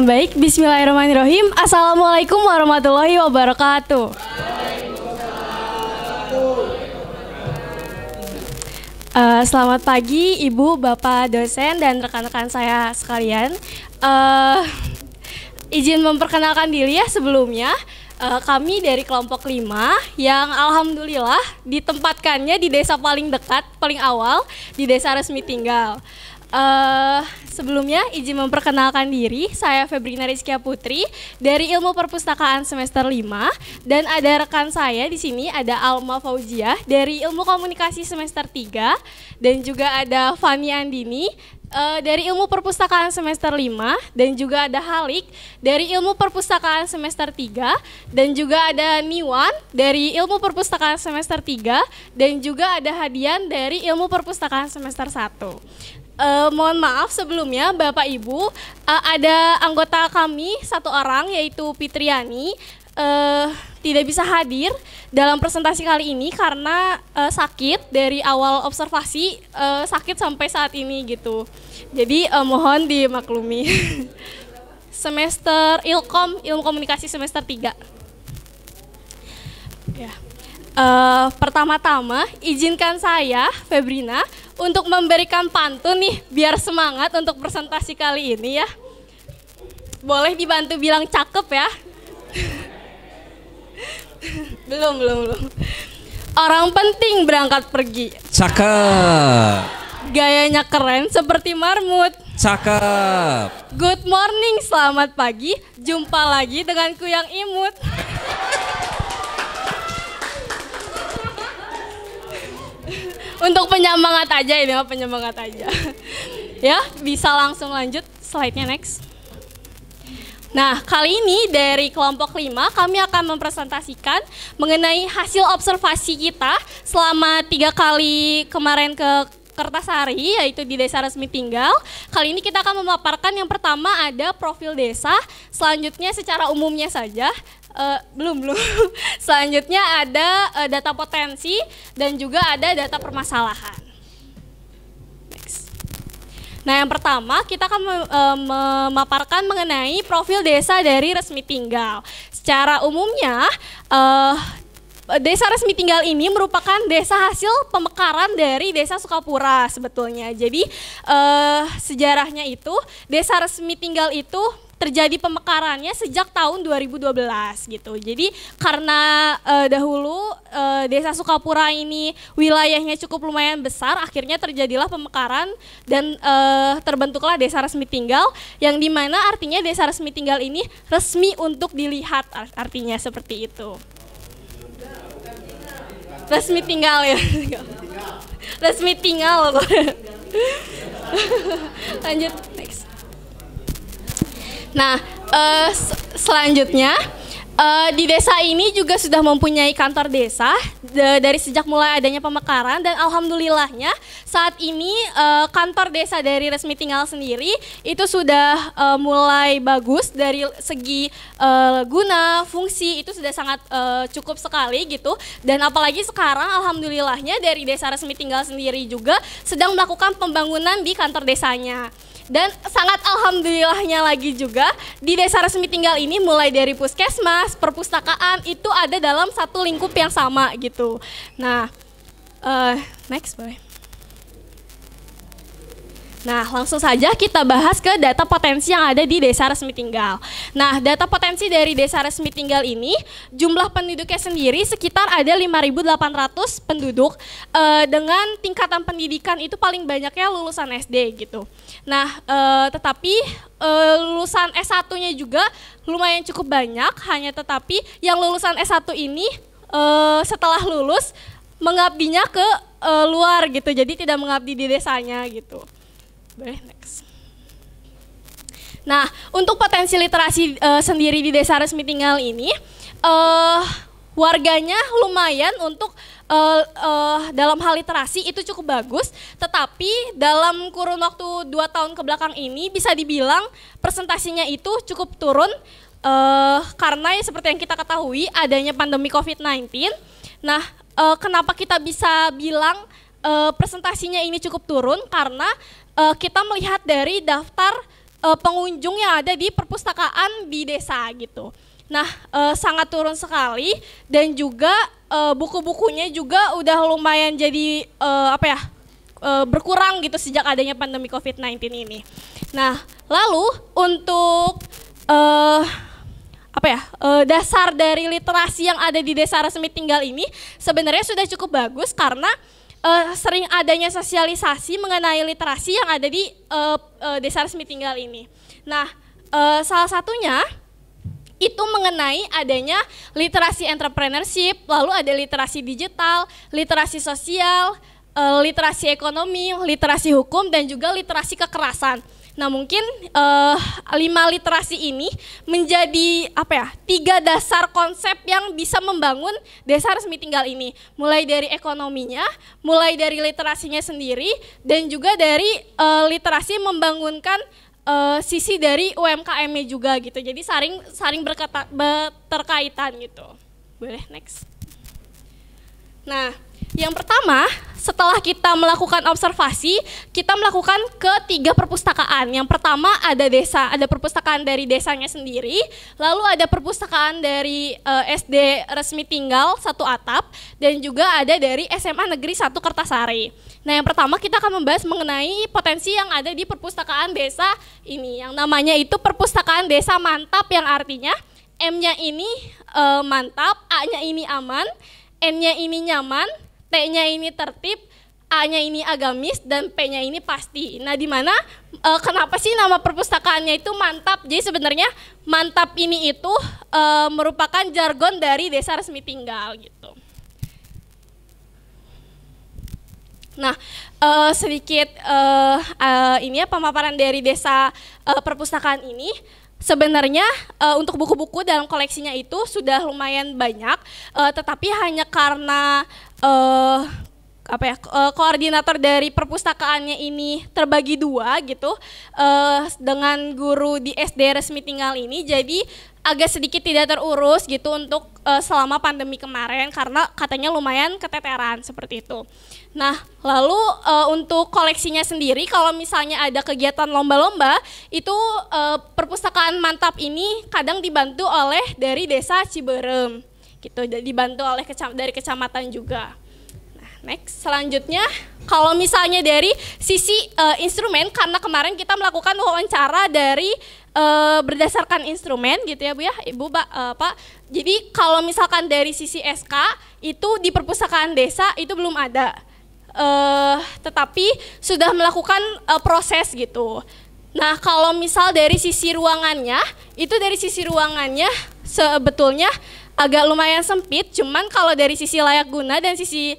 Baik, bismillahirrahmanirrahim. Assalamualaikum warahmatullahi wabarakatuh. Selamat pagi Ibu, Bapak, dosen, dan rekan-rekan saya sekalian. Izin memperkenalkan diri ya sebelumnya. Kami dari kelompok 5 yang alhamdulillah ditempatkannya di desa paling dekat, paling awal, di desa resmi tinggal. Sebelumnya izin memperkenalkan diri, saya Febrina Rizkia Putri dari Ilmu Perpustakaan semester 5 dan ada rekan saya di sini ada Alma Fauziah dari Ilmu Komunikasi semester 3 dan juga ada Fani Andini dari Ilmu Perpustakaan semester 5 dan juga ada Halik dari Ilmu Perpustakaan semester 3 dan juga ada Niwan dari Ilmu Perpustakaan semester 3 dan juga ada Hadian dari Ilmu Perpustakaan semester 1. Mohon maaf sebelumnya Bapak Ibu, ada anggota kami satu orang yaitu Fitriani tidak bisa hadir dalam presentasi kali ini karena sakit dari awal observasi, sakit sampai saat ini gitu. Jadi mohon dimaklumi. Semester Ilkom, Ilmu Komunikasi semester 3. Ya. Pertama-tama izinkan saya, Febrina, untuk memberikan pantun nih biar semangat untuk presentasi kali ini ya. Boleh dibantu bilang cakep ya. Belum. Orang penting berangkat pergi. Cakep. Gayanya keren seperti marmut. Cakep. Good morning, selamat pagi. Jumpa lagi denganku yang imut. Untuk penyemangat aja ini, penyemangat aja. Ya, bisa langsung lanjut slide-nya next. Nah, kali ini dari kelompok 5 kami akan mempresentasikan mengenai hasil observasi kita selama 3 kali kemarin ke Kertasari, yaitu di Desa Resmi Tinggal. Kali ini kita akan memaparkan yang pertama ada profil desa, selanjutnya secara umumnya saja. Belum. Selanjutnya ada data potensi dan juga ada data permasalahan. Next. Nah, yang pertama kita akan memaparkan mengenai profil desa dari Resmi Tinggal. Secara umumnya, Desa Resmi Tinggal ini merupakan desa hasil pemekaran dari Desa Sukapura sebetulnya. Jadi sejarahnya itu Desa Resmi Tinggal itu terjadi pemekarannya sejak tahun 2012 gitu. Jadi karena dahulu Desa Sukapura ini wilayahnya cukup lumayan besar, akhirnya terjadilah pemekaran dan terbentuklah Desa Resmi Tinggal, yang dimana artinya Desa Resmi Tinggal ini resmi untuk dilihat, artinya seperti itu. Resmi tinggal ya. Resmi tinggal. Lanjut next. Nah, selanjutnya di desa ini juga sudah mempunyai kantor desa dari sejak mulai adanya pemekaran, dan alhamdulillahnya saat ini kantor desa dari Resmi Tinggal sendiri itu sudah mulai bagus dari segi guna, fungsi itu sudah sangat cukup sekali gitu. Dan apalagi sekarang alhamdulillahnya dari Desa Resmi Tinggal sendiri juga sedang melakukan pembangunan di kantor desanya. Dan sangat alhamdulillahnya lagi juga di Desa Resmi Tinggal ini mulai dari puskesmas, perpustakaan itu ada dalam satu lingkup yang sama gitu. Nah, next boleh. Nah, langsung saja kita bahas ke data potensi yang ada di Desa Resmi Tinggal. Nah, data potensi dari Desa Resmi Tinggal ini, jumlah penduduknya sendiri sekitar ada 5.800 penduduk, dengan tingkatan pendidikan itu paling banyaknya lulusan SD gitu. Nah, tetapi lulusan S1-nya juga lumayan cukup banyak, hanya tetapi yang lulusan S1 ini setelah lulus mengabdinya ke luar gitu, jadi tidak mengabdi di desanya gitu. Boleh next. Nah, untuk potensi literasi sendiri di Desa Resmi Tinggal ini, warganya lumayan untuk dalam hal literasi itu cukup bagus, tetapi dalam kurun waktu 2 tahun kebelakang ini bisa dibilang presentasinya itu cukup turun karena ya seperti yang kita ketahui adanya pandemi COVID-19. Nah, kenapa kita bisa bilang presentasinya ini cukup turun? Karena kita melihat dari daftar pengunjung yang ada di perpustakaan di desa gitu. Nah, sangat turun sekali dan juga buku-bukunya juga udah lumayan jadi berkurang gitu sejak adanya pandemi COVID-19 ini. Nah, lalu untuk dasar dari literasi yang ada di desa resmi tinggal ini sebenarnya sudah cukup bagus karena sering adanya sosialisasi mengenai literasi yang ada di desa resmi tinggal ini. Nah, salah satunya itu mengenai adanya literasi entrepreneurship, lalu ada literasi digital, literasi sosial, literasi ekonomi, literasi hukum, dan juga literasi kekerasan. Nah, mungkin 5 literasi ini menjadi 3 dasar konsep yang bisa membangun desa resmi tinggal ini. Mulai dari ekonominya, mulai dari literasinya sendiri, dan juga dari literasi membangunkan sisi dari UMKM-nya juga gitu. Jadi saling berterkaitan gitu. Boleh next. Nah, yang pertama, setelah kita melakukan observasi, kita melakukan ke 3 perpustakaan. Yang pertama ada perpustakaan dari desanya sendiri, lalu ada perpustakaan dari SD resmi tinggal 1 atap, dan juga ada dari SMA Negeri 1 Kertasari. Nah, yang pertama kita akan membahas mengenai potensi yang ada di perpustakaan desa ini, yang namanya itu perpustakaan desa mantap, yang artinya M-nya ini mantap, A-nya ini aman, N-nya ini nyaman, T-nya ini tertib, A-nya ini agamis, dan P-nya ini pasti. Nah, di mana kenapa sih nama perpustakaannya itu mantap? Jadi sebenarnya mantap ini itu merupakan jargon dari desa resmi tinggal gitu. Nah, sedikit pemaparan dari desa perpustakaan ini. Sebenarnya untuk buku-buku dalam koleksinya itu sudah lumayan banyak, tetapi hanya karena koordinator dari perpustakaannya ini terbagi 2 gitu dengan guru di SD resmi tinggal ini, jadi agak sedikit tidak terurus gitu untuk selama pandemi kemarin karena katanya lumayan keteteran seperti itu. Nah, lalu untuk koleksinya sendiri, kalau misalnya ada kegiatan lomba-lomba, itu perpustakaan mantap ini kadang dibantu oleh dari desa Ciberem, gitu, dibantu oleh dari kecamatan juga. Nah, next, selanjutnya, kalau misalnya dari sisi instrumen, karena kemarin kita melakukan wawancara dari berdasarkan instrumen, gitu ya Bu ya, Ibu, Pak. Jadi kalau misalkan dari sisi SK itu di perpustakaan desa itu belum ada. Tetapi sudah melakukan proses gitu. Nah, kalau misal dari sisi ruangannya, itu dari sisi ruangannya sebetulnya agak lumayan sempit, cuman kalau dari sisi layak guna dan sisi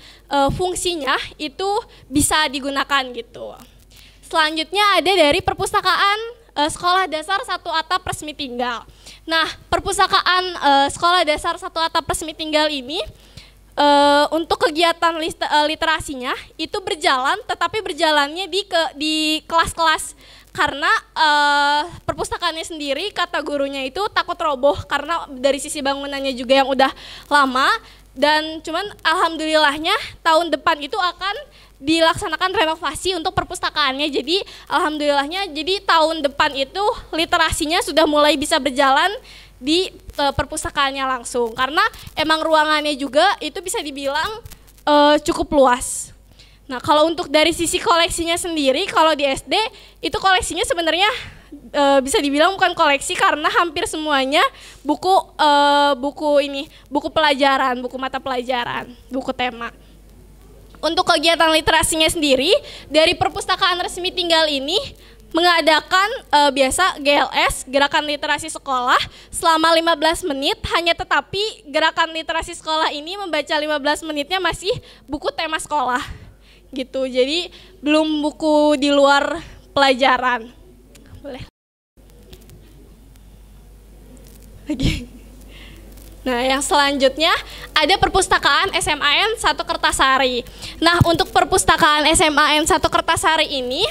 fungsinya itu bisa digunakan gitu. Selanjutnya ada dari perpustakaan Sekolah Dasar 1 Atap Resmi Tinggal. Nah, perpustakaan Sekolah Dasar 1 Atap Resmi Tinggal ini untuk kegiatan literasinya itu berjalan, tetapi berjalannya di kelas-kelas karena perpustakaannya sendiri kata gurunya itu takut roboh karena dari sisi bangunannya juga yang udah lama, dan cuman alhamdulillahnya tahun depan itu akan dilaksanakan renovasi untuk perpustakaannya. Jadi alhamdulillahnya jadi tahun depan itu literasinya sudah mulai bisa berjalan di perpustakaannya langsung, karena emang ruangannya juga itu bisa dibilang cukup luas. Nah, kalau untuk dari sisi koleksinya sendiri, kalau di SD itu koleksinya sebenarnya bisa dibilang bukan koleksi karena hampir semuanya buku pelajaran, buku mata pelajaran, buku tema. Untuk kegiatan literasinya sendiri, dari perpustakaan resmi tinggal ini mengadakan biasa GLS, Gerakan Literasi Sekolah, selama 15 menit, hanya tetapi gerakan literasi sekolah ini membaca 15 menitnya masih buku tema sekolah gitu, jadi belum buku di luar pelajaran. Boleh lagi. Nah, yang selanjutnya ada perpustakaan SMAN 1 Kertasari. Nah, untuk perpustakaan SMAN 1 Kertasari ini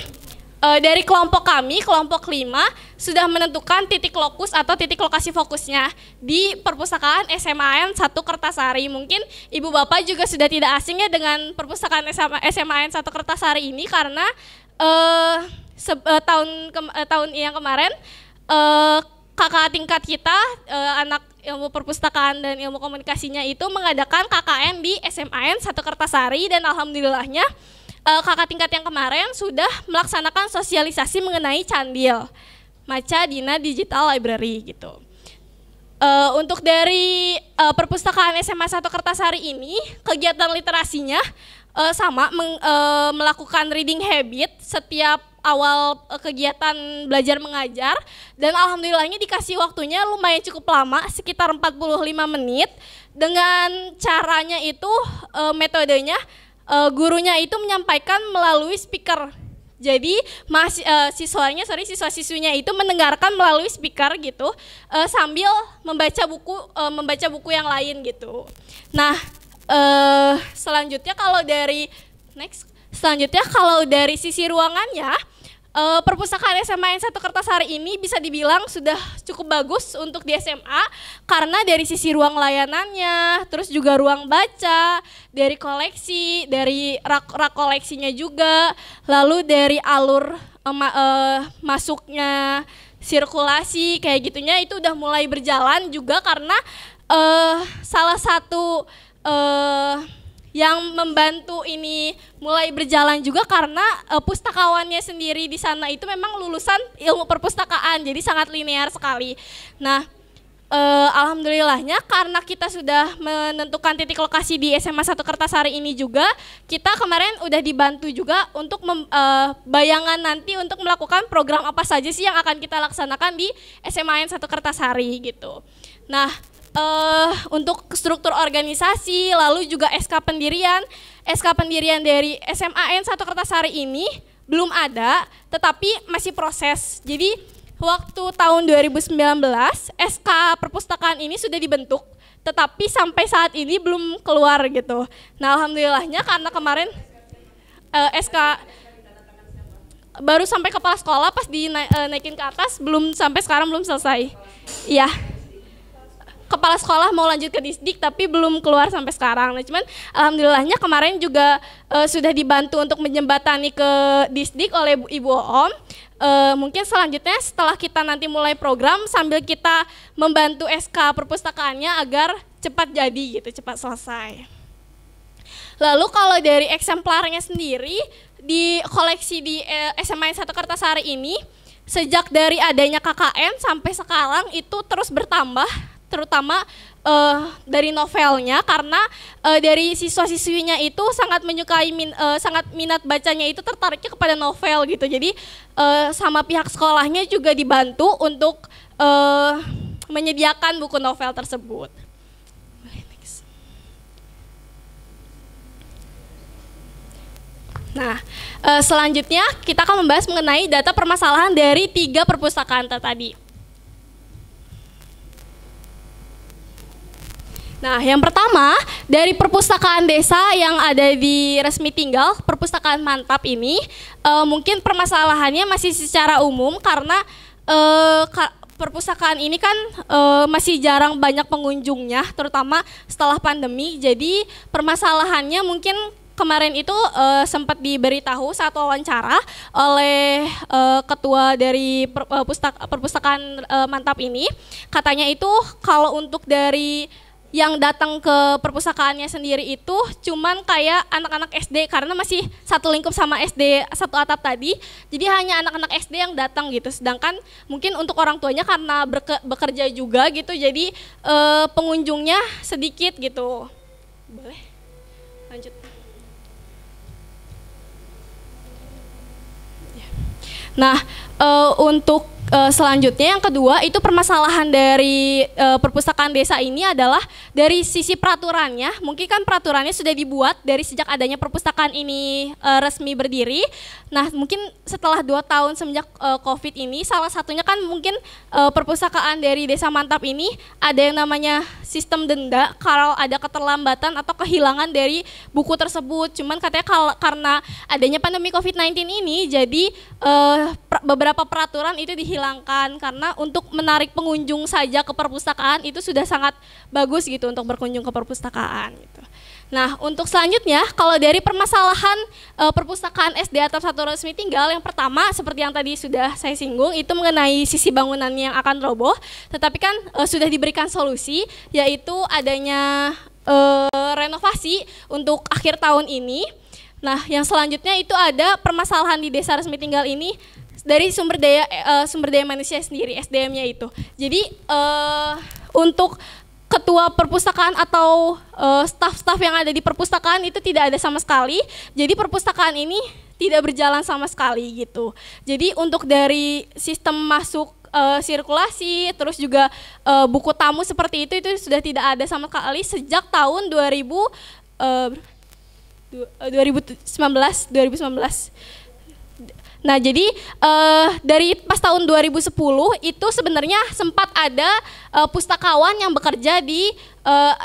dari kelompok kami, kelompok 5, sudah menentukan titik lokus atau titik lokasi fokusnya di perpustakaan SMAN 1 Kertasari. Mungkin Ibu Bapak juga sudah tidak asing ya dengan perpustakaan SMAN 1 Kertasari ini karena tahun yang kemarin kakak tingkat kita anak ilmu perpustakaan dan ilmu komunikasinya itu mengadakan KKN di SMAN 1 Kertasari, dan alhamdulillahnya kakak tingkat yang kemarin sudah melaksanakan sosialisasi mengenai Candil, Maca Dina Digital Library gitu. Untuk dari perpustakaan SMA 1 Kertasari ini, kegiatan literasinya sama melakukan reading habit setiap awal kegiatan belajar mengajar, dan alhamdulillahnya dikasih waktunya lumayan cukup lama, sekitar 45 menit. Dengan caranya itu metodenya gurunya itu menyampaikan melalui speaker. Jadi siswa-siswinya itu mendengarkan melalui speaker gitu, sambil membaca buku yang lain gitu. Nah, selanjutnya kalau dari sisi ruangannya, perpustakaan SMA 1 Kertasari ini bisa dibilang sudah cukup bagus untuk di SMA, karena dari sisi ruang layanannya, terus juga ruang baca, dari koleksi, dari rak koleksinya juga, lalu dari alur masuknya sirkulasi kayak gitunya itu udah mulai berjalan juga, karena salah satu yang membantu ini mulai berjalan juga karena pustakawannya sendiri di sana itu memang lulusan ilmu perpustakaan, jadi sangat linear sekali. Nah, alhamdulillahnya karena kita sudah menentukan titik lokasi di SMA 1 Kertasari ini juga, kita kemarin udah dibantu juga untuk bayangan nanti untuk melakukan program apa saja sih yang akan kita laksanakan di SMA 1 Kertasari gitu. Nah, untuk struktur organisasi, lalu juga SK pendirian dari SMAN 1 Kertasari ini belum ada, tetapi masih proses. Jadi waktu tahun 2019 SK perpustakaan ini sudah dibentuk, tetapi sampai saat ini belum keluar gitu. Nah, alhamdulillahnya karena kemarin SK baru sampai kepala sekolah, pas dinaikin ke atas, sampai sekarang belum selesai. Iya. Kepala sekolah mau lanjut ke Disdik tapi belum keluar sampai sekarang. Nah, cuman alhamdulillahnya kemarin juga sudah dibantu untuk menjembatani ke Disdik oleh Ibu Om. Mungkin selanjutnya setelah kita nanti mulai program, sambil kita membantu SK perpustakaannya agar cepat jadi gitu, cepat selesai. Lalu kalau dari eksemplarnya sendiri di koleksi di SMA 1 Kertasari ini, sejak dari adanya KKN sampai sekarang itu terus bertambah, terutama dari novelnya, karena dari siswa-siswinya itu sangat menyukai sangat minat bacanya itu tertariknya kepada novel gitu. Jadi sama pihak sekolahnya juga dibantu untuk menyediakan buku novel tersebut. Nah, selanjutnya kita akan membahas mengenai data permasalahan dari 3 perpustakaan tadi. Nah, yang pertama dari perpustakaan desa yang ada di Resmi Tinggal, perpustakaan Mantap ini, mungkin permasalahannya masih secara umum karena perpustakaan ini kan masih jarang banyak pengunjungnya, terutama setelah pandemi. Jadi permasalahannya mungkin kemarin itu sempat diberitahu saat wawancara oleh ketua dari perpustakaan Mantap ini, katanya itu kalau untuk dari yang datang ke perpustakaannya sendiri itu cuman kayak anak-anak SD, karena masih satu lingkup sama SD satu atap tadi, jadi hanya anak-anak SD yang datang gitu. Sedangkan mungkin untuk orang tuanya karena bekerja juga gitu, jadi pengunjungnya sedikit gitu. Boleh lanjut. Nah, untuk selanjutnya yang kedua itu permasalahan dari perpustakaan desa ini adalah dari sisi peraturannya. Mungkin kan peraturannya sudah dibuat dari sejak adanya perpustakaan ini resmi berdiri. Nah, mungkin setelah 2 tahun semenjak COVID ini, salah satunya kan mungkin perpustakaan dari Desa Mantap ini ada yang namanya sistem denda kalau ada keterlambatan atau kehilangan dari buku tersebut. Cuman katanya karena adanya pandemi COVID-19 ini, jadi beberapa peraturan itu dihilangkan karena untuk menarik pengunjung saja ke perpustakaan itu sudah sangat bagus gitu untuk berkunjung ke perpustakaan gitu. Nah, untuk selanjutnya, kalau dari permasalahan perpustakaan SD atap 1 resmi tinggal, yang pertama seperti yang tadi sudah saya singgung, itu mengenai sisi bangunan yang akan roboh, tetapi kan sudah diberikan solusi, yaitu adanya renovasi untuk akhir tahun ini. Nah, yang selanjutnya itu ada permasalahan di desa resmi tinggal ini dari sumber daya manusia sendiri, SDM-nya itu. Jadi untuk ketua perpustakaan atau staf-staf yang ada di perpustakaan itu tidak ada sama sekali. Jadi perpustakaan ini tidak berjalan sama sekali gitu. Jadi untuk dari sistem masuk sirkulasi, terus juga buku tamu seperti itu sudah tidak ada sama sekali sejak tahun 2019. Nah, jadi dari pas tahun 2010 itu sebenarnya sempat ada pustakawan yang bekerja di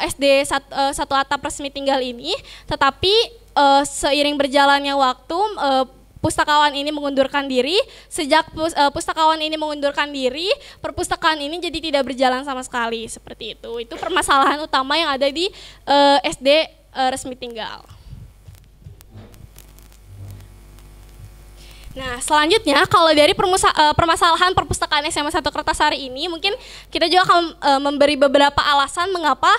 SD 1 atap resmi tinggal ini, tetapi seiring berjalannya waktu pustakawan ini mengundurkan diri. Sejak pustakawan ini mengundurkan diri, perpustakaan ini jadi tidak berjalan sama sekali, seperti itu. Itu permasalahan utama yang ada di SD resmi tinggal. Nah, selanjutnya kalau dari permasalahan perpustakaan SMA 1 Kertasari ini, mungkin kita juga akan memberi beberapa alasan mengapa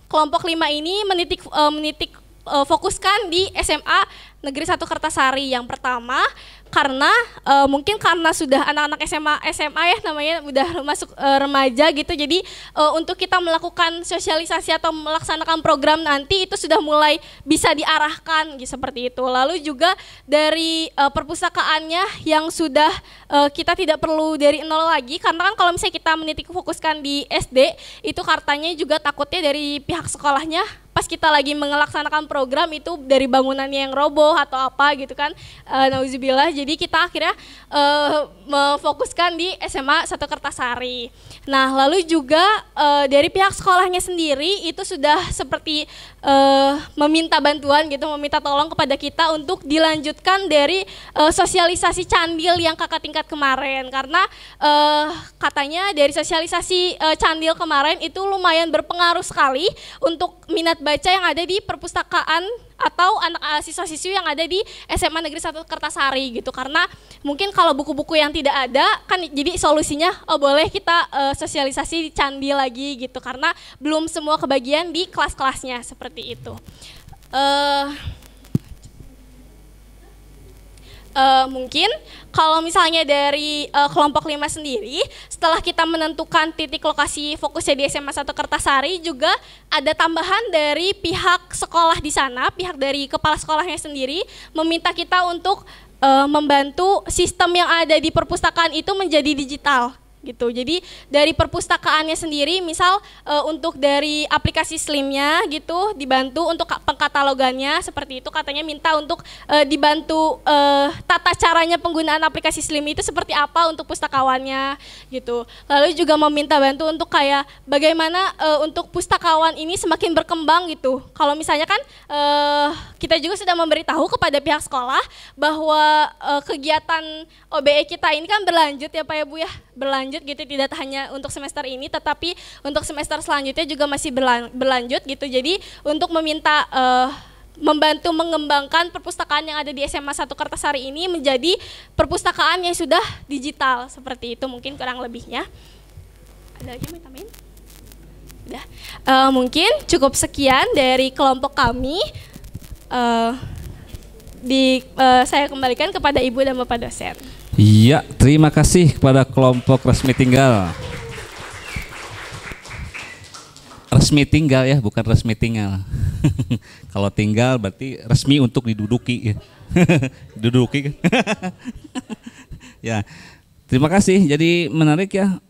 kelompok 5 ini menitik fokuskan di SMA Negeri 1 Kertasari. Yang pertama, karena mungkin karena sudah anak-anak SMA ya namanya udah masuk remaja gitu, jadi untuk kita melakukan sosialisasi atau melaksanakan program nanti itu sudah mulai bisa diarahkan gitu, seperti itu. Lalu juga dari perpustakaannya yang sudah kita tidak perlu dari nol lagi, karena kan kalau misalnya kita menitik fokuskan di SD itu katanya juga takutnya dari pihak sekolahnya pas kita lagi melaksanakan program itu dari bangunannya yang roboh atau apa gitu kan, nauzubillah. Jadi kita akhirnya memfokuskan di SMA 1 Kertasari. Nah, lalu juga dari pihak sekolahnya sendiri itu sudah seperti meminta bantuan gitu, meminta tolong kepada kita untuk dilanjutkan dari sosialisasi candil yang kakak tingkat kemarin, karena katanya dari sosialisasi candil kemarin itu lumayan berpengaruh sekali untuk minat baca yang ada di perpustakaan atau anak siswa-siswi yang ada di SMA Negeri 1 Kertasari gitu. Karena mungkin kalau buku-buku yang tidak ada kan, jadi solusinya boleh kita sosialisasi di candi lagi gitu, karena belum semua kebagian di kelas-kelasnya, seperti itu. Mungkin kalau misalnya dari kelompok 5 sendiri, setelah kita menentukan titik lokasi fokusnya di SMA 1 Kertasari, juga ada tambahan dari pihak sekolah di sana, pihak dari kepala sekolahnya sendiri meminta kita untuk membantu sistem yang ada di perpustakaan itu menjadi digital gitu. Jadi dari perpustakaannya sendiri, misal untuk dari aplikasi Slimnya gitu dibantu untuk pengkatalogannya, seperti itu katanya minta untuk dibantu tata caranya penggunaan aplikasi Slim itu seperti apa untuk pustakawannya gitu. Lalu juga meminta bantu untuk kayak bagaimana untuk pustakawan ini semakin berkembang gitu. Kalau misalnya kan kita juga sudah memberitahu kepada pihak sekolah bahwa kegiatan OBE kita ini kan berlanjut ya Pak ya Bu ya, berlanjut gitu, tidak hanya untuk semester ini tetapi untuk semester selanjutnya juga masih berlanjut gitu. Jadi untuk meminta membantu mengembangkan perpustakaan yang ada di SMA 1 Kertasari ini menjadi perpustakaan yang sudah digital, seperti itu mungkin kurang lebihnya. Ada lagi mau tambahin? Udah. Mungkin cukup sekian dari kelompok kami. Saya kembalikan kepada Ibu dan Bapak dosen. Iya, terima kasih kepada kelompok resmi tinggal. Resmi tinggal ya, bukan resmi tinggal. Kalau tinggal berarti resmi untuk diduduki. Diduduki kan? Ya, terima kasih. Jadi menarik ya.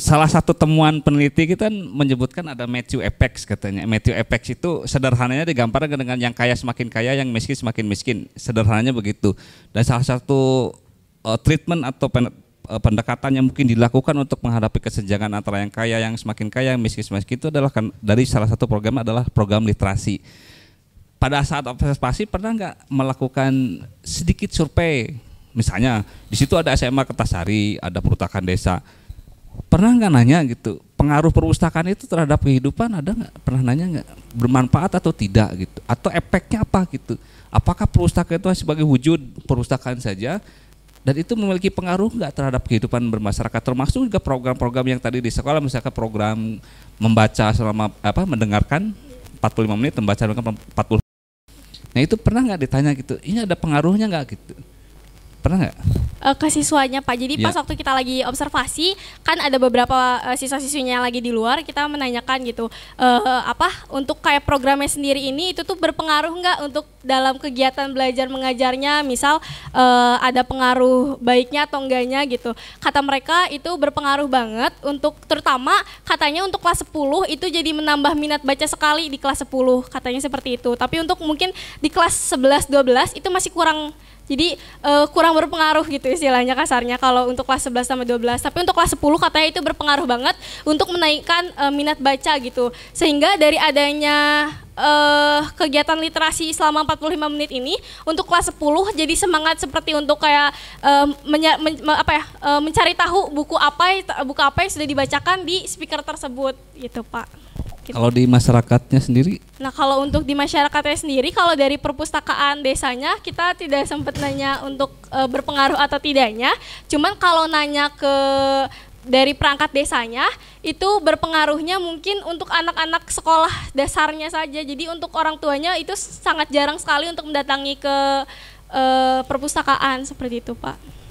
Salah satu temuan peneliti kita menyebutkan ada Matthew Apex katanya. Matthew Apex itu sederhananya digambarkan dengan yang kaya semakin kaya, yang miskin semakin miskin. Sederhananya begitu. Dan salah satu treatment atau pendekatan yang mungkin dilakukan untuk menghadapi kesenjangan antara yang kaya, yang semakin kaya, yang miskin semakin itu adalah dari salah satu program adalah program literasi. Pada saat observasi pernah nggak melakukan sedikit survei? Misalnya di situ ada SMA Kertasari, ada perpustakaan desa. Pernah nggak nanya gitu, pengaruh perpustakaan itu terhadap kehidupan ada nggak? Pernah nanya nggak? Bermanfaat atau tidak gitu? Atau efeknya apa gitu? Apakah perpustakaan itu sebagai wujud perpustakaan saja dan itu memiliki pengaruh nggak terhadap kehidupan bermasyarakat? Termasuk juga program-program yang tadi di sekolah, misalkan program membaca selama mendengarkan 45 menit, membaca 40. Nah itu pernah nggak ditanya gitu? Ini ada pengaruhnya nggak gitu? Pernah nggak? Ke siswanya Pak. Jadi pas waktu kita lagi observasi kan ada beberapa siswa-siswinya yang lagi di luar, kita menanyakan gitu untuk kayak programnya sendiri ini itu tuh berpengaruh nggak untuk dalam kegiatan belajar mengajarnya, misal ada pengaruh baiknya atau enggaknya gitu. Kata mereka itu berpengaruh banget untuk terutama katanya untuk kelas 10 itu jadi menambah minat baca sekali di kelas 10 katanya seperti itu. Tapi untuk mungkin di kelas 11 12 itu masih kurang. Jadi kurang berpengaruh gitu istilahnya kasarnya kalau untuk kelas 11 sama 12. Tapi untuk kelas 10 katanya itu berpengaruh banget untuk menaikkan minat baca gitu. Sehingga dari adanya kegiatan literasi selama 45 menit ini untuk kelas 10 jadi semangat seperti untuk kayak mencari tahu buku apa yang sudah dibacakan di speaker tersebut gitu Pak. Kalau di masyarakatnya sendiri? Nah kalau untuk di masyarakatnya sendiri, kalau dari perpustakaan desanya kita tidak sempat nanya untuk berpengaruh atau tidaknya. Cuman kalau nanya ke dari perangkat desanya, itu berpengaruhnya mungkin untuk anak-anak sekolah dasarnya saja. Jadi untuk orang tuanya itu sangat jarang sekali untuk mendatangi ke perpustakaan seperti itu Pak.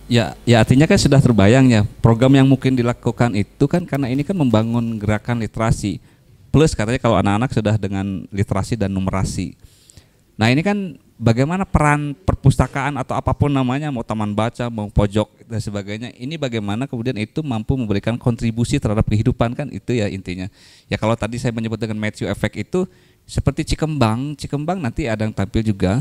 Ya artinya kan sudah terbayang ya program yang mungkin dilakukan itu kan karena ini kan membangun gerakan literasi plus katanya kalau anak-anak sudah dengan literasi dan numerasi. Nah ini kan bagaimana peran perpustakaan atau apapun namanya, mau taman baca, mau pojok dan sebagainya, ini bagaimana kemudian itu mampu memberikan kontribusi terhadap kehidupan kan itu ya intinya. Ya kalau tadi saya menyebut dengan Matthew Effect itu seperti Cikembang nanti ada yang tampil juga,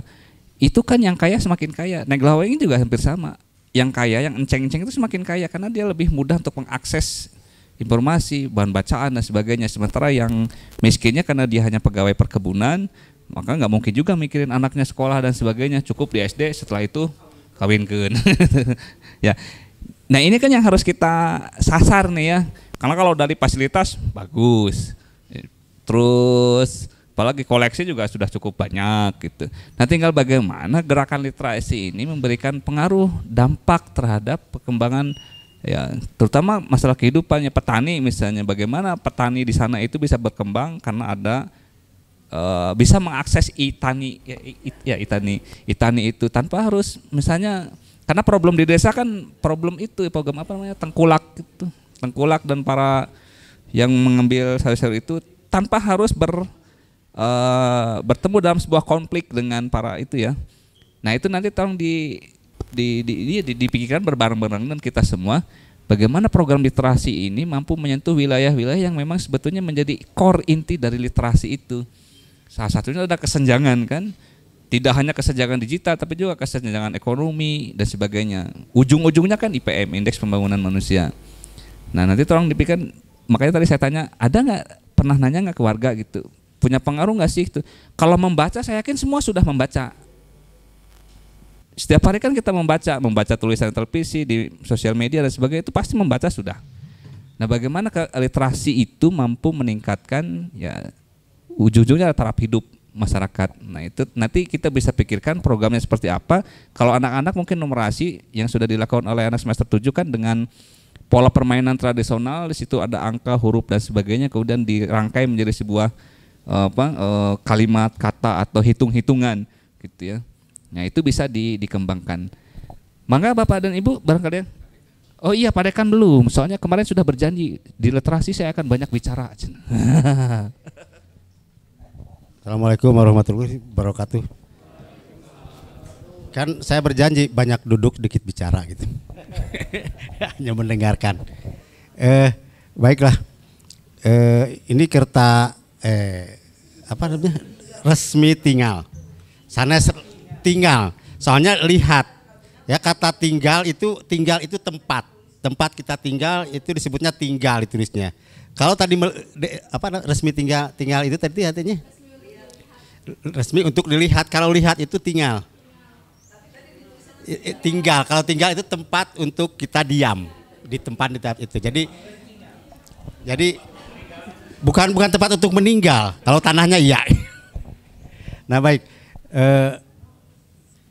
itu kan yang kaya semakin kaya, Neglaweng ini juga hampir sama. Yang kaya, yang enceng-enceng itu semakin kaya karena dia lebih mudah untuk mengakses informasi, bahan bacaan dan sebagainya. Sementara yang miskinnya karena dia hanya pegawai perkebunan, maka nggak mungkin juga mikirin anaknya sekolah dan sebagainya. Cukup di SD, setelah itu kawinkeun. Ya, nah ini kan yang harus kita sasar nih ya. Karena kalau dari fasilitas bagus, terus apalagi koleksi juga sudah cukup banyak gitu. Nah tinggal bagaimana gerakan literasi ini memberikan pengaruh dampak terhadap perkembangan ya terutama masalah kehidupannya petani misalnya, bagaimana petani di sana itu bisa berkembang karena ada bisa mengakses itani itu tanpa harus misalnya, karena problem di desa kan problem itu program apa namanya tengkulak dan para yang mengambil sayur-sayur itu tanpa harus bertemu dalam sebuah konflik dengan para itu ya. Nah itu nanti tolong dipikirkan berbareng-bareng dan kita semua bagaimana program literasi ini mampu menyentuh wilayah-wilayah yang memang sebetulnya menjadi core inti dari literasi itu. Salah satunya ada kesenjangan kan, tidak hanya kesenjangan digital tapi juga kesenjangan ekonomi dan sebagainya. Ujung-ujungnya kan IPM, Indeks Pembangunan Manusia. Nah nanti tolong dipikirkan, makanya tadi saya tanya ada nggak pernah nanya nggak ke warga gitu, punya pengaruh nggak sih itu? Kalau membaca saya yakin semua sudah membaca. Setiap hari kan kita membaca tulisan televisi, di sosial media dan sebagainya, itu pasti membaca sudah. Nah bagaimana literasi itu mampu meningkatkan ya ujung-ujungnya taraf hidup masyarakat. Nah itu nanti kita bisa pikirkan programnya seperti apa. Kalau anak-anak mungkin numerasi yang sudah dilakukan oleh anak semester 7 kan dengan pola permainan tradisional, di situ ada angka, huruf dan sebagainya, kemudian dirangkai menjadi sebuah kalimat, kata atau hitung-hitungan gitu ya. Nah itu bisa dikembangkan. Mangga Bapak dan Ibu barangkali. Oh iya Pak Dekan belum, soalnya kemarin sudah berjanji di literasi saya akan banyak bicara. Assalamualaikum warahmatullahi wabarakatuh. Kan saya berjanji banyak duduk dikit bicara gitu. Hanya mendengarkan. Baiklah. Ini kerta apa namanya, resmi tinggal. Sana tinggal. Soalnya lihat ya, kata tinggal itu tempat kita tinggal itu disebutnya tinggal ditulisnya. Kalau tadi resmi tinggal itu tadi artinya resmi untuk dilihat. Kalau lihat itu tinggal. Kalau tinggal itu tempat untuk kita diam di tempat itu. Jadi Jadi bukan tempat untuk meninggal. Kalau tanahnya iya. Nah baik,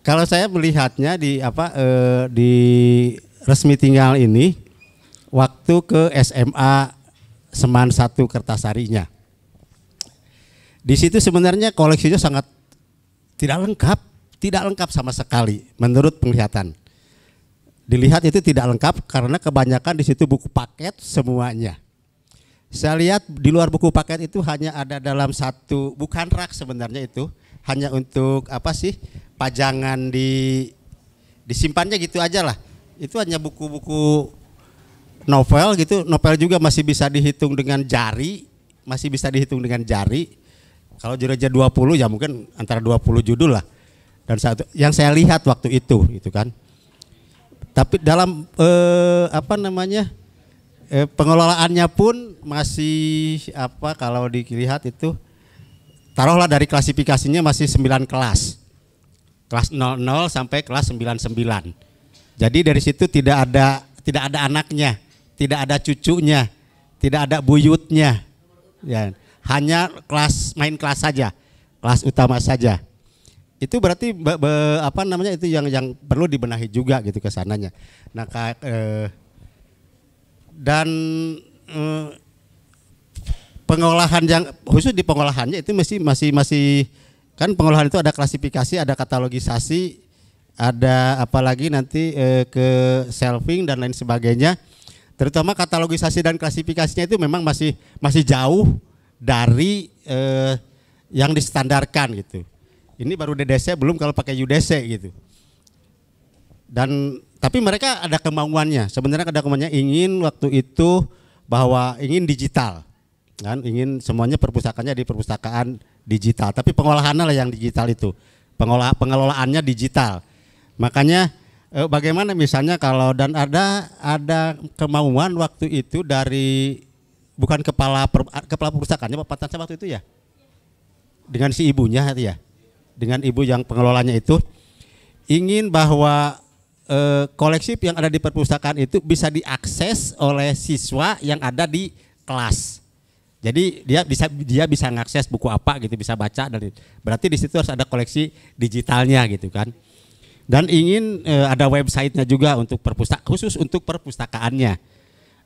kalau saya melihatnya di resmi tinggal ini, waktu ke SMA Seman 1 Kertasarinya. Di situ sebenarnya koleksinya sangat tidak lengkap sama sekali menurut penglihatan. Dilihat itu tidak lengkap karena kebanyakan di situ buku paket semuanya. Saya lihat di luar buku paket itu hanya ada dalam satu, bukan rak sebenarnya itu, hanya untuk pajangan disimpannya gitu aja lah. Itu hanya buku-buku novel gitu, novel juga masih bisa dihitung dengan jari. Kalau judulnya 20 ya mungkin antara 20 judul lah. Dan yang saya lihat waktu itu gitu kan. Tapi dalam pengelolaannya pun masih kalau dilihat itu taruhlah dari klasifikasinya masih 9 kelas. Kelas 00 sampai kelas 99. Jadi dari situ tidak ada anaknya, tidak ada cucunya, tidak ada buyutnya. Ya, hanya main kelas saja, kelas utama saja. Itu berarti itu yang perlu dibenahi juga gitu ke sananya. Nah, pengolahan yang khusus di pengolahannya itu masih kan pengolahan itu ada klasifikasi, ada katalogisasi, ada apalagi nanti ke shelving dan lain sebagainya. Terutama katalogisasi dan klasifikasinya itu memang masih jauh dari yang distandarkan gitu. Ini baru DDC, belum kalau pakai UDC gitu. Tapi mereka ada kemauannya. Sebenarnya ada kemauannya ingin waktu itu bahwa ingin digital, kan? Ingin semuanya perpustakaannya di perpustakaan digital. Tapi pengolahannya lah yang digital itu, pengelolaannya digital. Makanya bagaimana misalnya kalau ada kemauan waktu itu dari bukan kepala perpustakaannya Pak Patan waktu itu ya, dengan si ibunya ya. Dengan ibu yang pengelolanya itu ingin bahwa koleksi yang ada di perpustakaan itu bisa diakses oleh siswa yang ada di kelas. Jadi dia bisa mengakses buku apa gitu, bisa baca, dan berarti di situ harus ada koleksi digitalnya gitu kan. Dan ingin ada websitenya juga untuk khusus untuk perpustakaannya.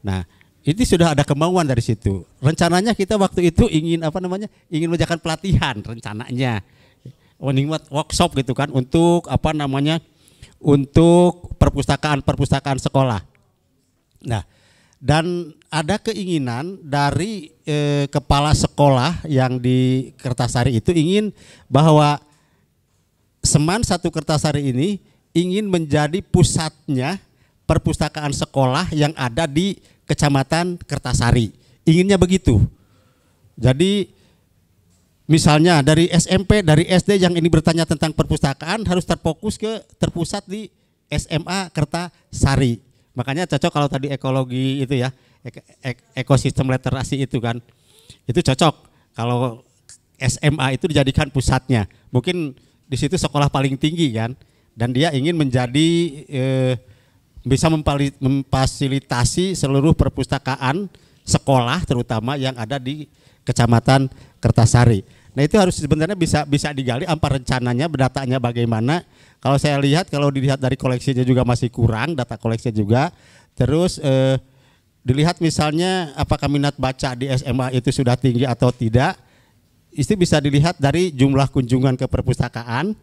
Nah, itu sudah ada kemauan dari situ. Rencananya kita waktu itu ingin ingin menjalankan pelatihan rencananya. Workshop gitu kan untuk untuk perpustakaan sekolah. Nah, dan ada keinginan dari kepala sekolah yang di Kertasari itu ingin bahwa Seman 1 Kertasari ini ingin menjadi pusatnya perpustakaan sekolah yang ada di Kecamatan Kertasari. Inginnya begitu. Jadi misalnya dari SMP, dari SD yang ini bertanya tentang perpustakaan harus terpusat di SMA Kertasari. Makanya cocok kalau tadi ekologi itu ya, ekosistem literasi itu kan. Itu cocok kalau SMA itu dijadikan pusatnya. Mungkin di situ sekolah paling tinggi kan, dan dia ingin menjadi bisa memfasilitasi seluruh perpustakaan sekolah terutama yang ada di Kecamatan Kertasari. Nah, itu harus sebenarnya bisa digali apa rencananya, datanya bagaimana. Kalau saya lihat, kalau dilihat dari koleksinya juga masih kurang, data koleksinya juga. Terus dilihat misalnya apakah minat baca di SMA itu sudah tinggi atau tidak. Itu bisa dilihat dari jumlah kunjungan ke perpustakaan,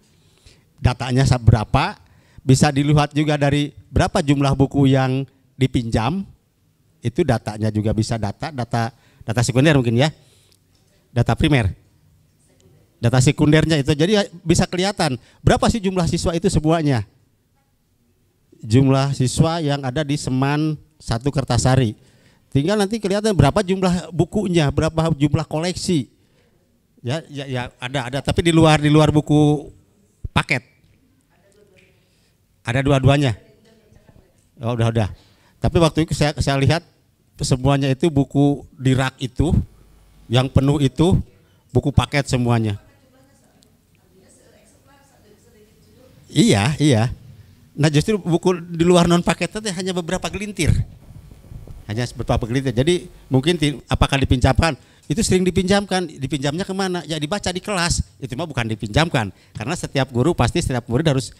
datanya berapa. Bisa dilihat juga dari berapa jumlah buku yang dipinjam. Itu datanya juga bisa data sekunder mungkin ya. Data primer. Data sekundernya itu, jadi bisa kelihatan berapa sih jumlah siswa itu semuanya. Jumlah siswa yang ada di Seman 1 Kertasari. Tinggal nanti kelihatan berapa jumlah bukunya, berapa jumlah koleksi. Ya ada, tapi di luar buku paket. Ada dua-duanya. Oh, udah. Tapi waktu itu saya lihat semuanya itu buku di rak itu, yang penuh itu buku paket semuanya. Iya. Nah, justru buku di luar non paket itu hanya beberapa gelintir. hanya berupa penelitian. Jadi mungkin apakah dipinjamkan? Itu sering dipinjamkan. Dipinjamnya kemana? Ya dibaca di kelas. Itu mah bukan dipinjamkan, karena setiap guru pasti setiap murid harus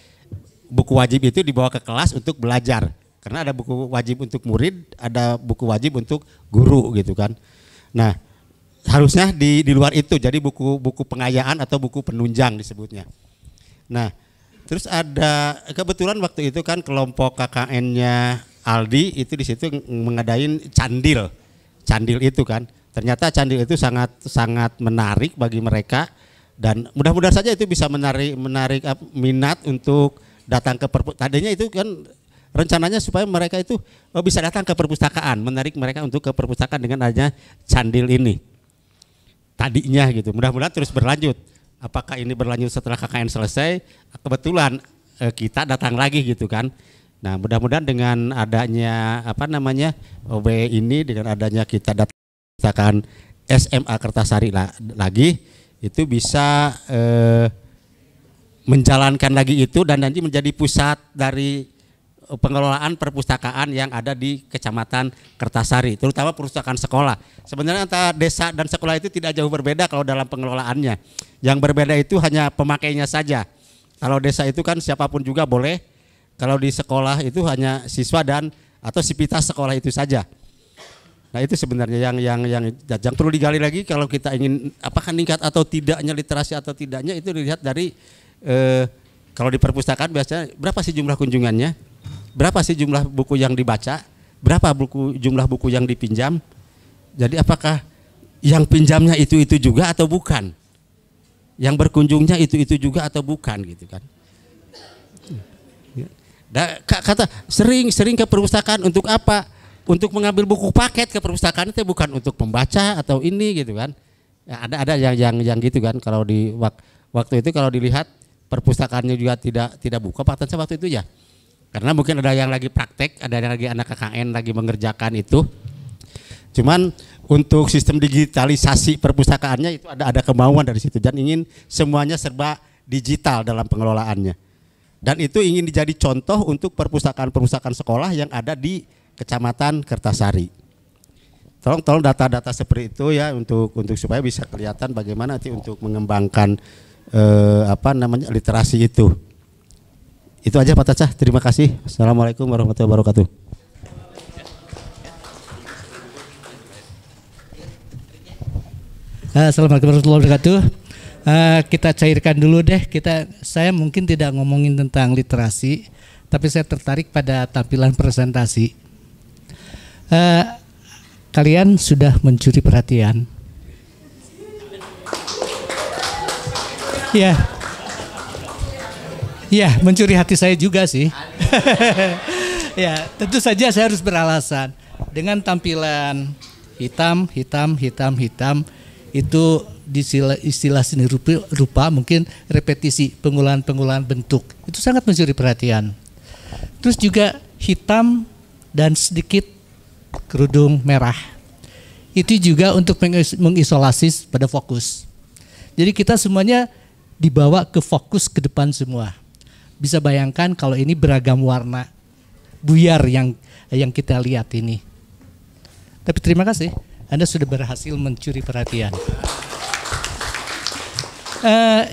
buku wajib itu dibawa ke kelas untuk belajar. Karena ada buku wajib untuk murid, ada buku wajib untuk guru gitu kan. Nah, harusnya di luar itu, jadi buku pengayaan atau buku penunjang disebutnya. Nah, terus ada kebetulan waktu itu kan kelompok KKN-nya Aldi itu di situ mengadain candil itu kan. Ternyata candil itu sangat menarik bagi mereka, dan mudah-mudahan saja itu bisa menarik minat untuk datang ke perpustakaan. Tadinya itu kan rencananya supaya mereka itu bisa datang ke perpustakaan, menarik mereka untuk ke perpustakaan dengan adanya candil ini. Tadinya gitu. Mudah-mudahan terus berlanjut. Apakah ini berlanjut setelah KKN selesai? Kebetulan kita datang lagi gitu kan. Nah, mudah-mudahan dengan adanya OB ini, dengan adanya kita datang SMA Kertasari lagi, itu bisa menjalankan lagi itu dan nanti menjadi pusat dari pengelolaan perpustakaan yang ada di Kecamatan Kertasari, terutama perpustakaan sekolah. Sebenarnya antara desa dan sekolah itu tidak jauh berbeda kalau dalam pengelolaannya. Yang berbeda itu hanya pemakainya saja. Kalau desa itu kan siapapun juga boleh. Kalau di sekolah itu hanya siswa dan atau sivitas sekolah itu saja. Nah, itu sebenarnya yang perlu digali lagi kalau kita ingin apakah meningkat atau tidaknya literasi atau tidaknya itu dilihat dari kalau di perpustakaan biasanya berapa sih jumlah kunjungannya, berapa sih jumlah buku yang dibaca, berapa jumlah buku yang dipinjam. Jadi apakah yang pinjamnya itu juga atau bukan, yang berkunjungnya itu juga atau bukan gitu kan. Kata sering ke perpustakaan untuk apa? Untuk mengambil buku paket ke perpustakaan itu bukan untuk membaca atau ini gitu kan. Ya, ada yang gitu kan. Kalau di waktu itu kalau dilihat perpustakaannya juga tidak buka Pak Tansa waktu itu ya. Karena mungkin ada yang lagi praktek, ada yang lagi anak KKN lagi mengerjakan itu. Cuman untuk sistem digitalisasi perpustakaannya itu ada kemauan dari situ dan ingin semuanya serba digital dalam pengelolaannya. Dan itu ingin dijadi contoh untuk perpustakaan-perpustakaan sekolah yang ada di Kecamatan Kertasari. Tolong data-data seperti itu ya untuk supaya bisa kelihatan bagaimana nanti untuk mengembangkan literasi itu. Itu aja Pak Taca. Terima kasih. Assalamualaikum warahmatullahi wabarakatuh. Assalamualaikum warahmatullahi wabarakatuh. Kita cairkan dulu deh. Saya mungkin tidak ngomongin tentang literasi, tapi saya tertarik pada tampilan presentasi. Kalian sudah mencuri perhatian. Ya, mencuri hati saya juga sih. Ya, tentu saja saya harus beralasan. Dengan tampilan hitam itu di istilah seni rupa mungkin repetisi, pengulahan bentuk. Itu sangat mencuri perhatian. Terus juga hitam dan sedikit kerudung merah. Itu juga untuk mengisolasi pada fokus. Jadi kita semuanya dibawa ke fokus ke depan semua. Bisa bayangkan kalau ini beragam warna buyar yang kita lihat ini. Tapi terima kasih, Anda sudah berhasil mencuri perhatian.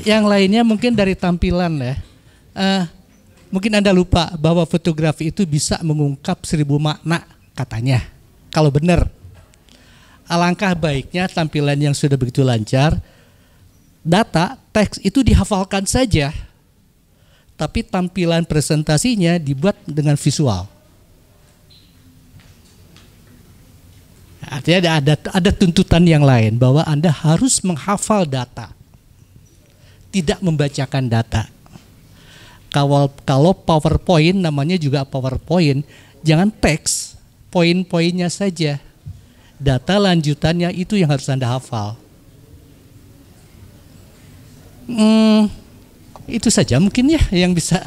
Yang lainnya mungkin dari tampilan ya. Mungkin Anda lupa bahwa fotografi itu bisa mengungkap 1000 makna katanya. Kalau benar, alangkah baiknya tampilan yang sudah begitu lancar, data, teks itu dihafalkan saja. Tapi tampilan presentasinya dibuat dengan visual. Artinya ada tuntutan yang lain bahwa Anda harus menghafal data. Tidak membacakan data. Kalau PowerPoint, namanya juga PowerPoint, jangan teks, poin-poinnya saja. Data lanjutannya itu yang harus Anda hafal. Itu saja mungkin ya yang bisa.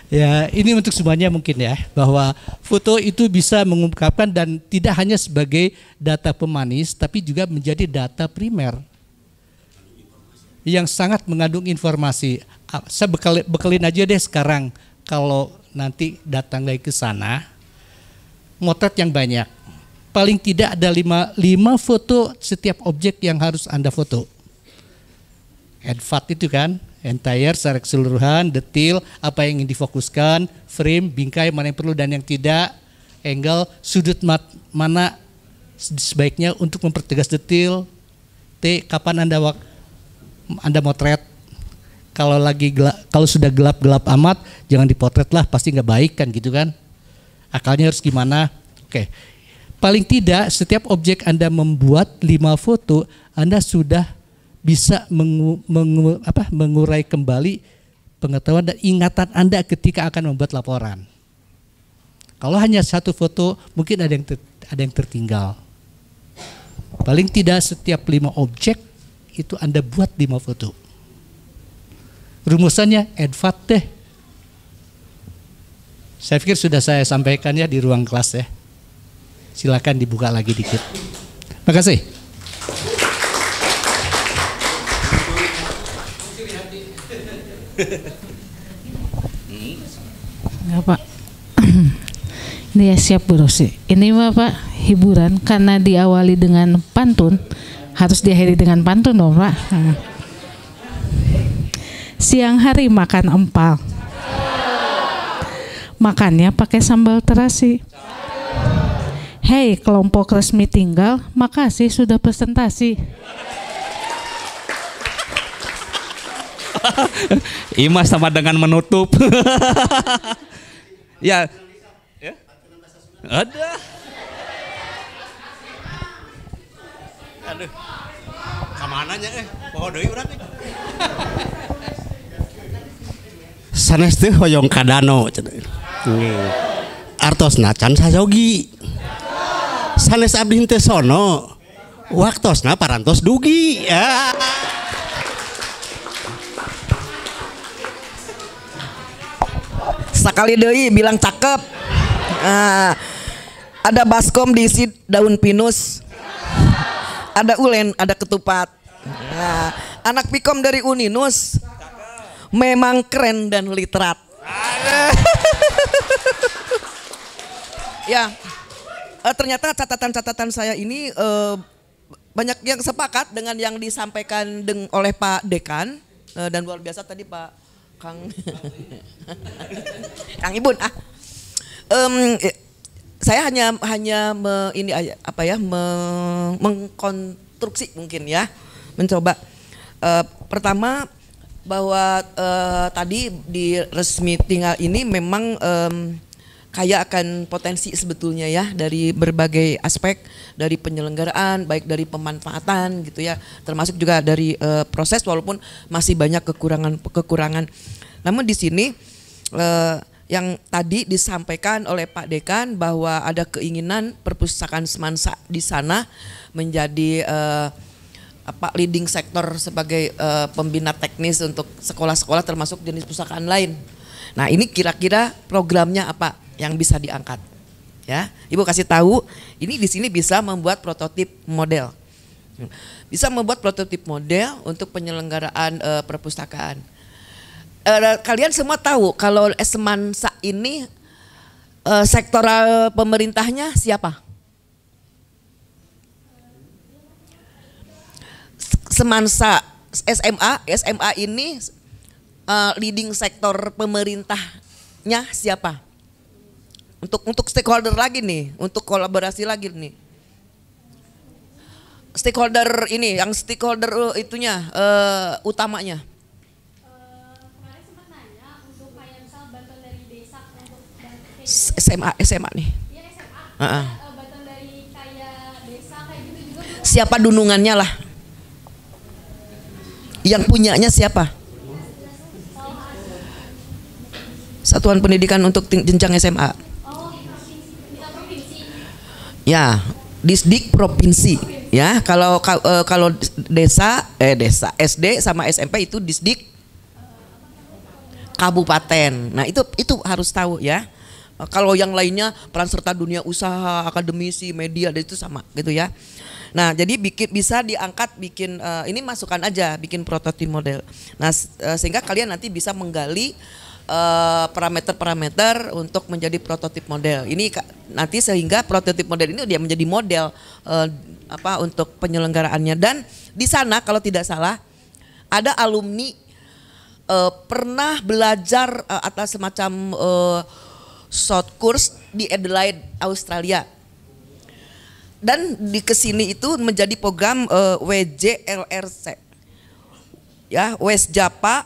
Ya, ini untuk semuanya mungkin ya, bahwa foto itu bisa mengungkapkan dan tidak hanya sebagai data pemanis, tapi juga menjadi data primer yang sangat mengandung informasi. Saya bekelin aja deh sekarang, kalau nanti datang lagi ke sana, motret yang banyak. Paling tidak ada 5 foto setiap objek yang harus Anda foto. Advat itu kan, entire secara keseluruhan, detail, apa yang ingin difokuskan, frame, bingkai, mana yang perlu dan yang tidak, angle, sudut mana sebaiknya untuk mempertegas detail, kapan Anda motret. Kalau sudah gelap amat, jangan dipotret lah, pasti nggak baik kan gitu kan. Akalnya harus gimana? Oke. Paling tidak setiap objek Anda membuat 5 foto, Anda sudah bisa mengurai kembali pengetahuan dan ingatan Anda ketika akan membuat laporan. Kalau hanya 1 foto, mungkin ada yang tertinggal. Paling tidak setiap 5 objek itu Anda buat 5 foto. Rumusannya advat deh. Saya pikir sudah saya sampaikan ya di ruang kelas ya. Silakan dibuka lagi dikit. Makasih. Enggak Pak. Ini ya siap Bu Rosi. Ini mah Pak hiburan karena diawali dengan pantun, harus diakhiri dengan pantun dong Pak. Siang hari makan empal, makannya pakai sambal terasi. Hei kelompok resmi tinggal, makasih sudah presentasi. Imas sama dengan menutup. Ya. Ada. Aduh. Kamananya poho deui urang sanes teh hoyong kadano artosna can sajogi sanes abdi teh sono waktosna parantos dugi ya. Sakali deui bilang cakep. Ada baskom diisi daun pinus, ada ulen, ada ketupat. Anak pikom dari Uninus memang keren dan literat. Ya, ternyata catatan-catatan saya ini banyak yang sepakat dengan yang disampaikan oleh Pak Dekan dan luar biasa tadi Pak Kang Kang Ibun. Saya hanya mengkonstruksi mungkin ya, mencoba pertama bahwa tadi di resmi tinggal ini memang kaya akan potensi sebetulnya ya dari berbagai aspek, dari penyelenggaraan baik dari pemanfaatan gitu ya, termasuk juga dari proses walaupun masih banyak kekurangan. Namun di sini yang tadi disampaikan oleh Pak Dekan bahwa ada keinginan perpustakaan Semansa di sana menjadi leading sektor sebagai pembina teknis untuk sekolah-sekolah termasuk jenis perpustakaan lain. Nah, ini kira-kira programnya apa yang bisa diangkat? Ya, Ibu kasih tahu, ini di sini bisa membuat prototip model. Bisa membuat prototip model untuk penyelenggaraan perpustakaan. Kalian semua tahu kalau Semansa ini sektoral pemerintahnya siapa? Semansa SMA ini leading sektor pemerintahnya siapa? Untuk stakeholder lagi nih, untuk kolaborasi lagi nih. Stakeholder ini, yang stakeholder itunya utamanya. SMA nih. Iya, SMA. Bantuan dari kayak desa kayak gitu juga. Siapa dunungannya lah? Yang punyanya siapa? Satuan Pendidikan untuk jenjang SMA. Oh, provinsi. Ya, Disdik provinsi. Ya, kalau desa SD sama SMP itu Disdik kabupaten. Nah, itu harus tahu ya. Kalau yang lainnya peran serta dunia usaha, akademisi, media, itu sama gitu ya. Nah, jadi bisa diangkat ini masukan aja, bikin prototip model. Nah, sehingga kalian nanti bisa menggali parameter-parameter untuk menjadi prototip model. Ini nanti sehingga prototip model ini dia menjadi model untuk penyelenggaraannya. Dan di sana kalau tidak salah ada alumni pernah belajar atas semacam short course di Adelaide, Australia. Dan di kesini itu menjadi program WJLRC, ya, West Java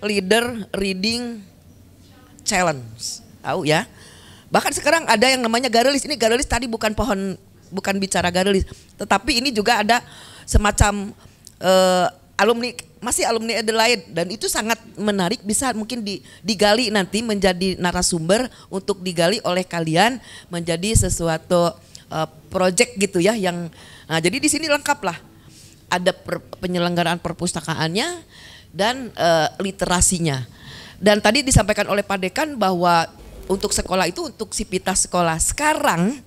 Leader Reading Challenge, tahu ya. Bahkan sekarang ada yang namanya Garelis. Ini Garelis tadi bukan bicara Garelis, tetapi ini juga ada semacam masih alumni Adelaide, dan itu sangat menarik, bisa mungkin digali nanti menjadi narasumber untuk digali oleh kalian menjadi sesuatu project gitu ya yang jadi di sini lengkap lah, ada penyelenggaraan perpustakaannya dan literasinya. Dan tadi disampaikan oleh Pak Dekan bahwa untuk sekolah itu untuk sivitas sekolah. Sekarang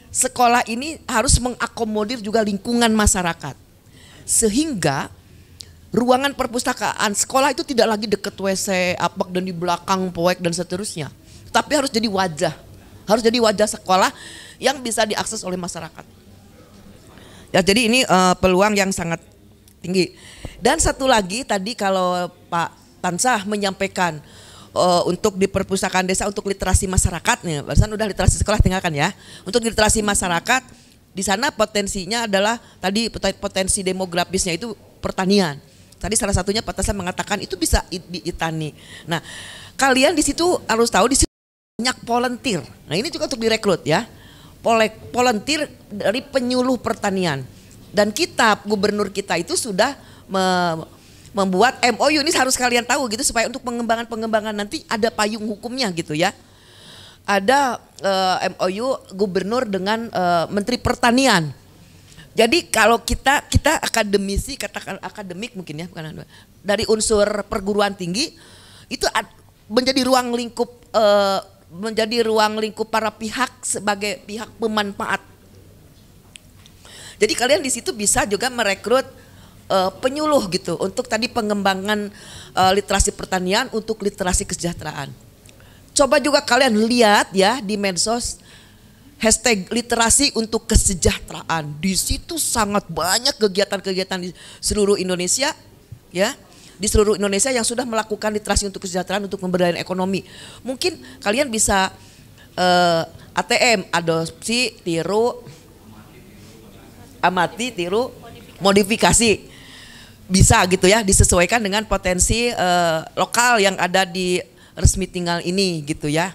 sekolah ini harus mengakomodir juga lingkungan masyarakat, sehingga ruangan perpustakaan sekolah itu tidak lagi dekat WC, apek dan di belakang poek dan seterusnya, tapi harus jadi wajah sekolah yang bisa diakses oleh masyarakat. Ya, jadi ini peluang yang sangat tinggi. Dan satu lagi tadi kalau Pak Tansah menyampaikan untuk di perpustakaan desa untuk literasi masyarakatnya, barusan udah literasi sekolah tinggalkan ya. Untuk literasi masyarakat di sana potensinya adalah tadi potensi demografisnya itu pertanian. Tadi salah satunya Pak Tansah mengatakan itu bisa di Itani. Nah, kalian di situ harus tahu di situ banyak volunteer. Nah, ini juga untuk direkrut ya. Volunteer dari penyuluh pertanian. Dan kita, gubernur kita itu sudah membuat MOU, ini harus kalian tahu gitu, supaya untuk pengembangan nanti ada payung hukumnya gitu ya. Ada MOU gubernur dengan Menteri Pertanian. Jadi kalau kita akademisi, katakan akademik mungkin ya, bukan dari unsur perguruan tinggi itu menjadi ruang lingkup para pihak sebagai pihak pemanfaat. Jadi kalian di situ bisa juga merekrut penyuluh gitu untuk tadi pengembangan literasi pertanian untuk literasi kesejahteraan. Coba juga kalian lihat ya di medsos hashtag literasi untuk kesejahteraan. Di situ sangat banyak kegiatan-kegiatan di seluruh Indonesia ya. Di seluruh Indonesia yang sudah melakukan literasi untuk kesejahteraan untuk pemberdayaan ekonomi. Mungkin kalian bisa ATM, adopsi, tiru, amati, tiru, modifikasi. Bisa gitu ya, disesuaikan dengan potensi lokal yang ada di resmi tinggal ini gitu ya.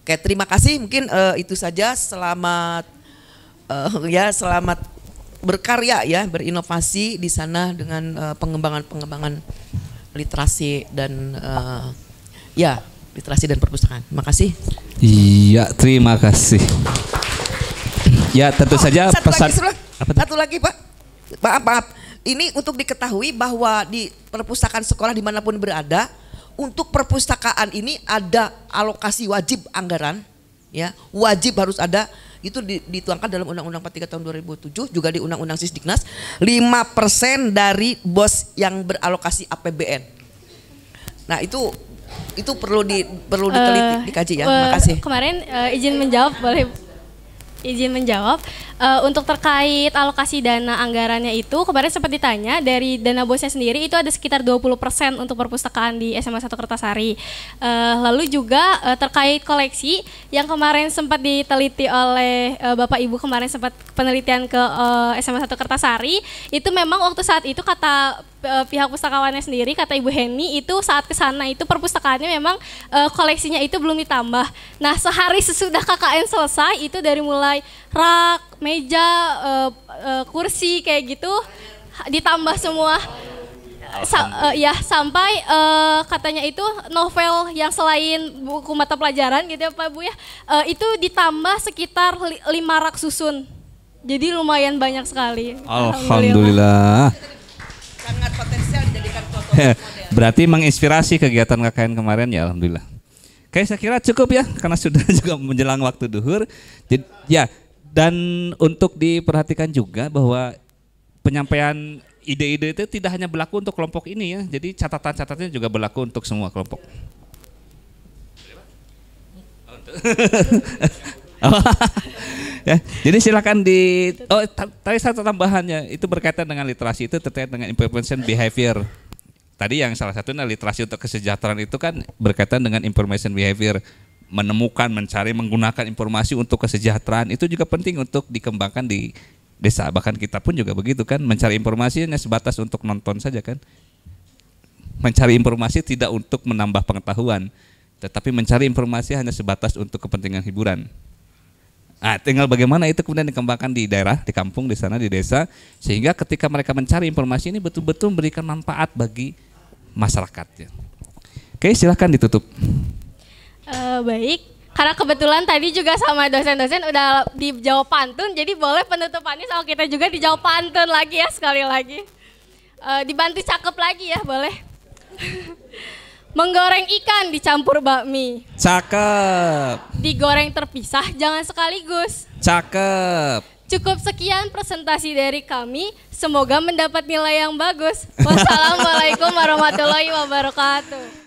Oke, terima kasih, mungkin itu saja. Selamat selamat berkarya ya, berinovasi di sana dengan pengembangan literasi dan literasi dan perpustakaan. Terima kasih. Iya, terima kasih. Ya, tentu saja pesan. Satu lagi Pak. Maaf. Ini untuk diketahui bahwa di perpustakaan sekolah dimanapun berada, untuk perpustakaan ini ada alokasi wajib anggaran, ya, wajib harus ada. Itu dituangkan dalam Undang-Undang 43 tahun 2007, juga di Undang-Undang Sisdiknas, 5% dari BOS yang beralokasi APBN. Nah, itu perlu diteliti, dikaji ya. Terima kasih. Kemarin izin menjawab, boleh izin menjawab untuk terkait alokasi dana anggarannya itu kemarin sempat ditanya dari dana bosnya sendiri itu ada sekitar 20% untuk perpustakaan di SMA 1 Kertasari. Lalu juga terkait koleksi yang kemarin sempat diteliti oleh Bapak Ibu, kemarin sempat penelitian ke SMA 1 Kertasari, itu memang waktu saat itu kata pihak pustakawannya sendiri, kata Ibu Heni, itu saat ke sana itu perpustakaannya memang koleksinya itu belum ditambah. Nah, sehari sesudah KKN selesai itu dari mulai rak, meja, kursi kayak gitu ditambah semua. Sampai katanya itu novel yang selain buku mata pelajaran gitu ya Pak Bu ya, itu ditambah sekitar 5 rak susun. Jadi lumayan banyak sekali. Alhamdulillah. Sangat potensial dijadikan prototip model. Berarti menginspirasi kegiatan KKN kemarin ya, alhamdulillah. Oke, saya kira cukup ya karena sudah juga menjelang waktu duhur. Jadi, ya, dan untuk diperhatikan juga bahwa penyampaian ide-ide itu tidak hanya berlaku untuk kelompok ini ya. Jadi catatan-catatannya juga berlaku untuk semua kelompok. Ya, jadi silakan tadi satu tambahannya itu berkaitan dengan literasi itu terkait dengan information behavior. Tadi yang salah satunya literasi untuk kesejahteraan itu kan berkaitan dengan information behavior, menemukan, mencari, menggunakan informasi untuk kesejahteraan itu juga penting untuk dikembangkan di desa. Bahkan kita pun juga begitu kan, mencari informasi hanya sebatas untuk nonton saja kan. Mencari informasi tidak untuk menambah pengetahuan, tetapi mencari informasi hanya sebatas untuk kepentingan hiburan. Nah, tinggal bagaimana itu kemudian dikembangkan di daerah, di kampung, di sana, di desa, sehingga ketika mereka mencari informasi ini betul-betul memberikan manfaat bagi masyarakat. Oke, silahkan ditutup. Baik, karena kebetulan tadi juga sama dosen-dosen udah dijawab pantun, jadi boleh penutupannya sama kita juga dijawab pantun lagi ya sekali lagi. Dibantu cakep lagi ya, boleh. Menggoreng ikan dicampur bakmi. Cakep. Digoreng terpisah, jangan sekaligus. Cakep. Cukup sekian presentasi dari kami. Semoga mendapat nilai yang bagus. Wassalamualaikum warahmatullahi wabarakatuh.